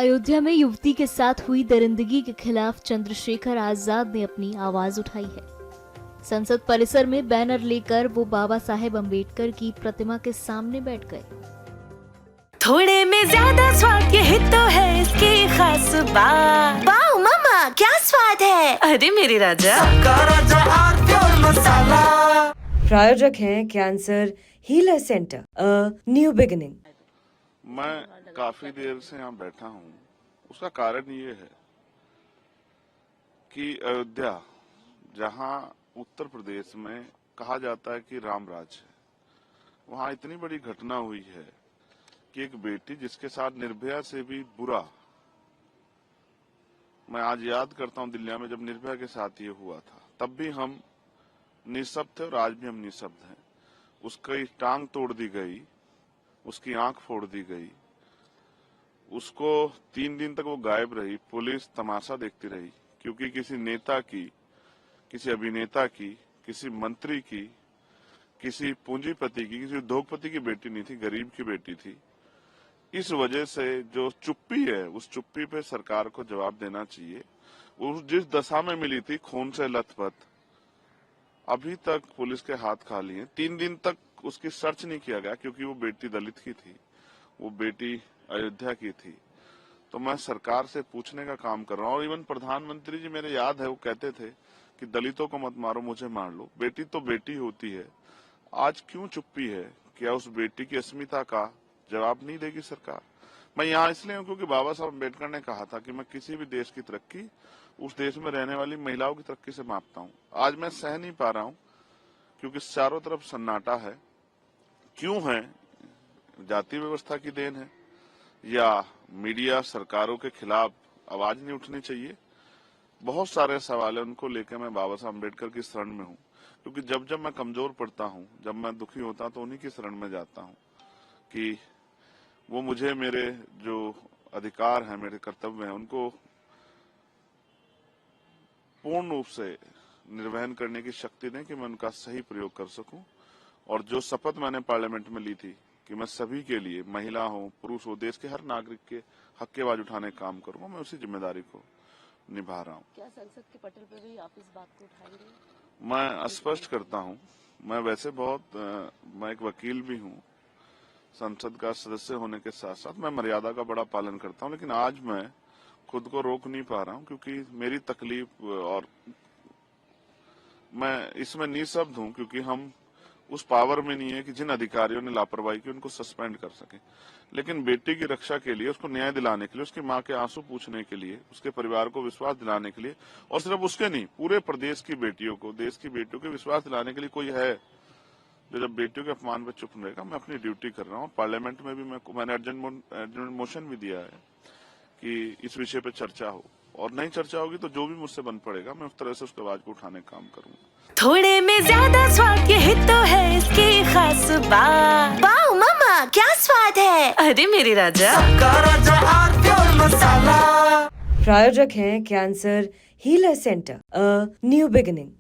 अयोध्या में युवती के साथ हुई दरिंदगी के खिलाफ चंद्रशेखर आजाद ने अपनी आवाज उठाई है। संसद परिसर में बैनर लेकर वो बाबा साहेब अम्बेडकर की प्रतिमा के सामने बैठ गए। थोड़े में ज्यादा स्वाद, यही तो है इसकी खास बात। वाओ मामा, क्या स्वाद है। अरे मेरे राजा, प्रायोजक हैं cancer healer centre, a new beginning. मैं काफी देर से यहाँ बैठा हूँ। उसका कारण ये है कि अयोध्या, जहाँ उत्तर प्रदेश में कहा जाता है कि राम राज है, वहाँ इतनी बड़ी घटना हुई है कि एक बेटी जिसके साथ निर्भया से भी बुरा, मैं आज याद करता हूँ दिल्ली में जब निर्भया के साथ ये हुआ था, तब भी हम निःशब्द थे और आज भी हम निःशब्द हैं। उसकी टांग तोड़ दी गई, उसकी आंख फोड़ दी गई, उसको 3 दिन तक वो गायब रही। पुलिस तमाशा देखती रही क्योंकि किसी नेता की, किसी अभिनेता की, किसी मंत्री की, किसी पूंजीपति की, किसी उद्योगपति की बेटी नहीं थी, गरीब की बेटी थी। इस वजह से जो चुप्पी है, उस चुप्पी पे सरकार को जवाब देना चाहिए। उस जिस दशा में मिली थी, खून से लथपथ, अभी तक पुलिस के हाथ खाली हैं। 3 दिन तक उसकी सर्च नहीं किया गया क्योंकि वो बेटी दलित की थी, वो बेटी अयोध्या की थी। तो मैं सरकार से पूछने का काम कर रहा हूँ। और इवन प्रधानमंत्री जी, मेरे याद है, वो कहते थे कि दलितों को मत मारो, मुझे मार लो। बेटी तो बेटी होती है। आज क्यों चुप्पी है? क्या उस बेटी की अस्मिता का जवाब नहीं देगी सरकार? मैं यहाँ इसलिए हूँ क्योंकि बाबा साहब अम्बेडकर ने कहा था कि मैं किसी भी देश की तरक्की उस देश में रहने वाली महिलाओं की तरक्की से मापता हूँ। आज मैं सह नहीं पा रहा हूँ क्योंकि चारों तरफ सन्नाटा है। क्यों है? जाति व्यवस्था की देन है या मीडिया सरकारों के खिलाफ आवाज नहीं उठनी चाहिए? बहुत सारे सवाल है, उनको लेकर मैं बाबा साहब अम्बेडकर की शरण में हूँ। क्योंकि जब जब मैं कमजोर पड़ता हूँ, जब मैं दुखी होता हूँ, तो उन्हीं की शरण में जाता हूँ कि वो मुझे मेरे जो अधिकार हैं, मेरे कर्तव्य हैं, उनको पूर्ण रूप से निर्वहन करने की शक्ति दें कि मैं उनका सही प्रयोग कर सकूं। और जो शपथ मैंने पार्लियामेंट में ली थी कि मैं सभी के लिए, महिला हो, पुरुष हो, देश के हर नागरिक के हक की आवाज उठाने का काम करूंगा, मैं उसी जिम्मेदारी को निभा रहा हूं। क्या संसद के पटल पर भी आप इस बात को उठाएंगे? मैं स्पष्ट करता हूं, मैं वैसे मैं एक वकील भी हूं, संसद का सदस्य होने के साथ साथ मैं मर्यादा का बड़ा पालन करता हूं। लेकिन आज मैं खुद को रोक नहीं पा रहा हूं क्योंकि मेरी तकलीफ, और मैं इसमें निःशब्द हूं क्योंकि हम उस पावर में नहीं है कि जिन अधिकारियों ने लापरवाही की उनको सस्पेंड कर सके। लेकिन बेटी की रक्षा के लिए, उसको न्याय दिलाने के लिए, उसकी मां के आंसू पूछने के लिए, उसके परिवार को विश्वास दिलाने के लिए, और सिर्फ उसके नहीं, पूरे प्रदेश की बेटियों को, देश की बेटियों को विश्वास दिलाने के लिए कोई है जो जब बेटियों के अपमान पर चुप रहेगा। मैं अपनी ड्यूटी कर रहा हूँ। पार्लियामेंट में भी मैंने अर्जेंट मोशन भी दिया है कि इस विषय पे चर्चा हो, और नहीं चर्चा होगी तो जो भी मुझसे बन पड़ेगा मैं उस तरह से उसकी आवाज को उठाने का काम करूंगा। थोड़े में ज्यादा स्वाद, यही तो है इसकी खास बात। वाओ मामा, क्या स्वाद है। अरे मेरे राजा, प्रायोजक हैं cancer healer centre, a new beginning.